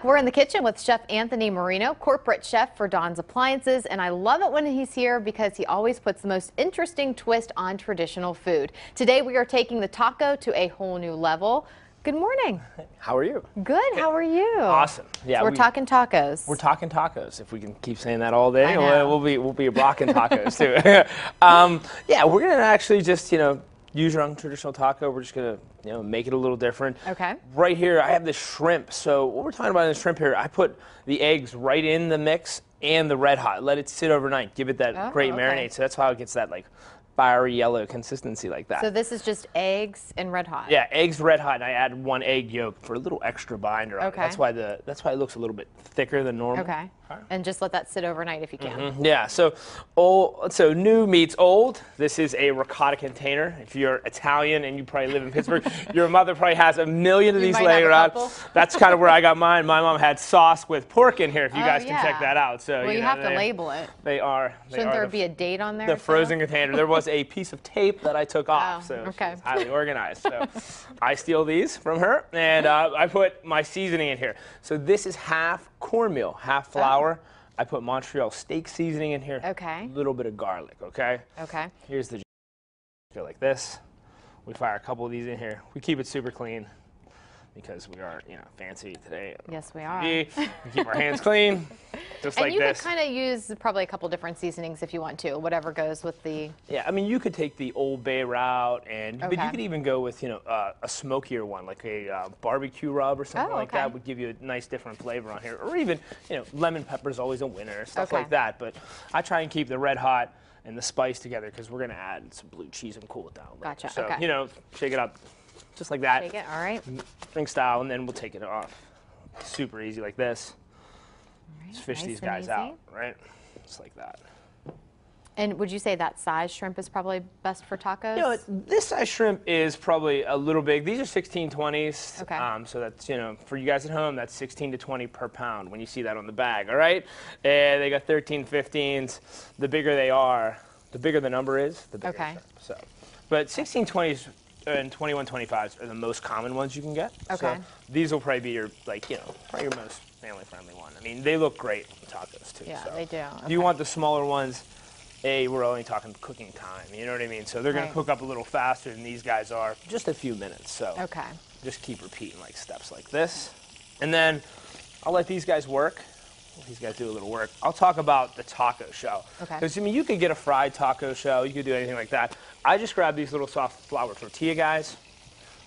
We're in the kitchen with Chef Anthony Marino, corporate chef for Don's Appliances, and I love it when he's here because he always puts the most interesting twist on traditional food. Today we are taking the taco to a whole new level. Good morning. How are you? Good. How are you? Awesome. Yeah, so we're talking tacos. We're talking tacos. If we can keep saying that all day, we'll be rocking tacos too. Yeah, we're gonna actually just use your own traditional taco. We're just gonna make it a little different. Okay. Right here, I have the shrimp. So what we're talking about in the shrimp here, I put the eggs right in the mix and the red hot. Let it sit overnight. Give it that great marinade. So that's how it gets that like fiery yellow consistency like that. So this is just eggs and red hot. Yeah, eggs red hot, and I add one egg yolk for a little extra binder on it. That's why it looks a little bit thicker than normal. Okay. And just let that sit overnight if you can. Yeah, so new meets old. This is a ricotta container. If you're Italian and you probably live in Pittsburgh, your mother probably has a million of these laying around. That's kind of where I got mine. My mom had sauce with pork in here, if you guys can check that out. So well, you have to label it. They are. Shouldn't there be a date on there? The frozen container. There was a piece of tape that I took off, so she's highly organized. So I steal these from her, and I put my seasoning in here. So this is half cornmeal, half flour. I put Montreal steak seasoning in here. Okay. A little bit of garlic, okay? Okay. Here's the go like this. We fire a couple of these in here. We keep it super clean because we are, fancy today. Yes, we are. We keep our hands clean, just like this. And you could kind of use probably a couple different seasonings if you want to, whatever goes with the... Yeah, I mean, you could take the Old Bay route, but you could even go with, a smokier one, like a barbecue rub or something like that would give you a nice different flavor on here. Or even, lemon pepper is always a winner, stuff like that. But I try and keep the red hot and the spice together because we're going to add some blue cheese and cool it down. Gotcha, So, shake it up just like that. Shake it, all right. Drink style, and then we'll take it off. Super easy like this. Right, just fish these guys out, right? Just like that. And would you say that size shrimp is probably best for tacos? This size shrimp is probably a little big. These are 16/20s. Okay. So that's, for you guys at home, that's 16 to 20 per pound when you see that on the bag, all right? And they got 13/15s. The bigger they are, the bigger the number is, the bigger the shrimp. So, but 16/20s and 21/25s are the most common ones you can get. Okay. So these will probably be your, probably your most family-friendly one. I mean, they look great in tacos, too. Yeah, so. they do. If you want the smaller ones, we're only talking cooking time, you know what I mean? So they're going to cook up a little faster than these guys are, just a few minutes. So just keep repeating steps like this. And then I'll let these guys work. These guys do a little work. I'll talk about the taco shell. Because, you could get a fried taco shell. You could do anything like that. I just grab these little soft flour tortilla guys,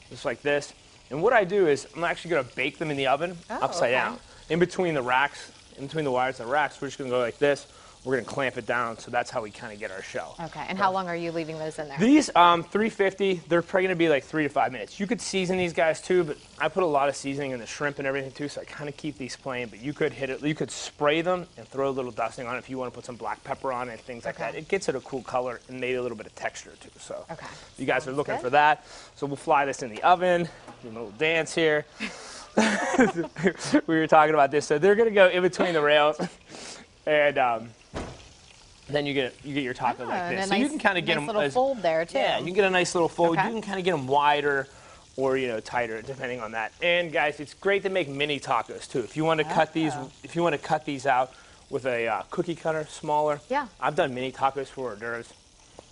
just like this. And what I do is I'm actually going to bake them in the oven upside down. In between the racks, in between the wires and the racks, we're just going to go like this. We're going to clamp it down, so that's how we kind of get our shell. Okay, and how long are you leaving those in there? These, 350, they're probably going to be like 3 to 5 minutes. You could season these guys too, but I put a lot of seasoning in the shrimp and everything too, so I kind of keep these plain, but you could you could spray them and throw a little dusting on it if you want to put some black pepper on it, things like that. It gets it a cool color and maybe a little bit of texture too, so you guys are looking for that. So we'll fly this in the oven, do a little dance here. We were talking about this, so they're going to go in between the rails, and then you get your taco like this. So you can kind of get them. Little fold there too. Yeah, you can get a nice little fold. You can kind of get them wider or tighter depending on that. And guys, it's great to make mini tacos too. If you want to cut these out with a cookie cutter, smaller. Yeah. I've done mini tacos for hors d'oeuvres.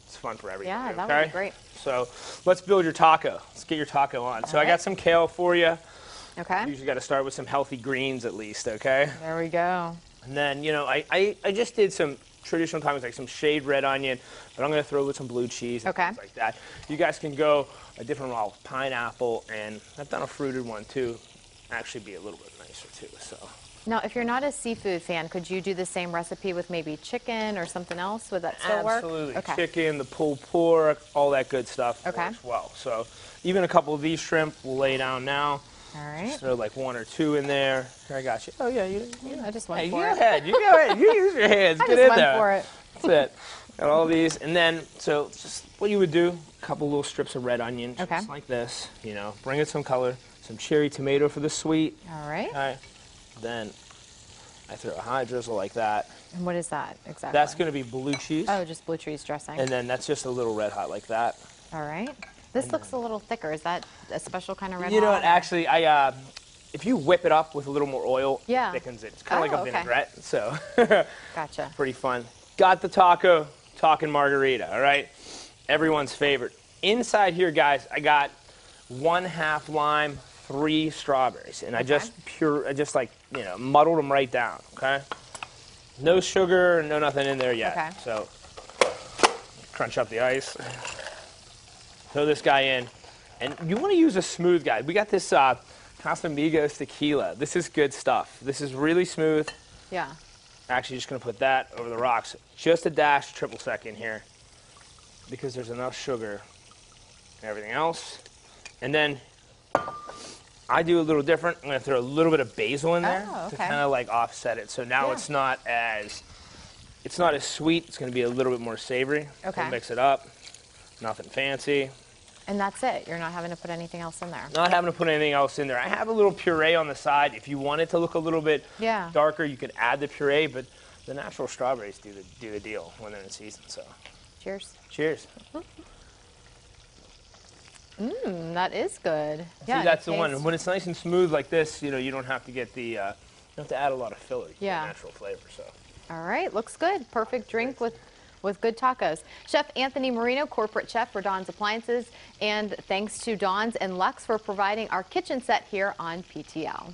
It's fun for everybody. Yeah, that would be great. So let's build your taco. Let's get your taco on. So I got some kale for you. Okay. You usually got to start with some healthy greens at least. Okay. There we go. And then I just did some traditional tacos, like some shaved red onion, but I'm going to throw with some blue cheese and things like that. You guys can go a different route with pineapple, and I've done a fruited one too. Actually be a little bit nicer too. So. Now, if you're not a seafood fan, could you do the same recipe with maybe chicken or something else? Would that still work? Absolutely. Chicken, the pulled pork, all that good stuff works well. So even a couple of these shrimp we'll lay down now. All right. So like 1 or 2 in there. Here, I got you. Oh yeah, I just went for it. Go ahead. You go ahead. You use your hands. Get in there. I just went for it. That's it. Got all these, and then so just what you would do: a couple little strips of red onion, just like this. Bring it some color. Some cherry tomato for the sweet. All right. All right. Then I throw a high drizzle like that. And what is that exactly? That's going to be blue cheese. Oh, just blue cheese dressing. And then that's just a little red hot like that. All right. This looks a little thicker. Is that a special kind of red hot? You know what? Actually, if you whip it up with a little more oil, yeah, it thickens it. It's kind of like a vinaigrette, so gotcha. Pretty fun. Got the taco, talking margarita, all right? Everyone's favorite. Inside here, guys, I got 1/2 lime, 3 strawberries, and I just like, you know, muddled them right down, okay? No sugar, no nothing in there yet. Okay. So crunch up the ice, throw this guy in, and you want to use a smooth guy. We got this Casamigos tequila. This is good stuff. This is really smooth. Yeah. Actually, just gonna put that over the rocks. Just a dash triple sec in here because there's enough sugar and everything else. And then I do a little different. I'm gonna throw a little bit of basil in there to kind of like offset it. So now it's not as sweet. It's gonna be a little bit more savory. Okay. So mix it up. Nothing fancy. And that's it. You're not having to put anything else in there. Not having to put anything else in there. I have a little puree on the side. If you want it to look a little bit darker, you could add the puree, but the natural strawberries do the deal when they're in season. So, cheers. Cheers. Mmm, that is good. See, that's the one. When it's nice and smooth like this, you know, you don't have to get the, you don't have to add a lot of filler. You get natural flavor. So. All right, looks good. Perfect drink with good tacos. Chef Anthony Marino, corporate chef for Dawn's Appliances, and thanks to Dawn's and Lux for providing our kitchen set here on PTL.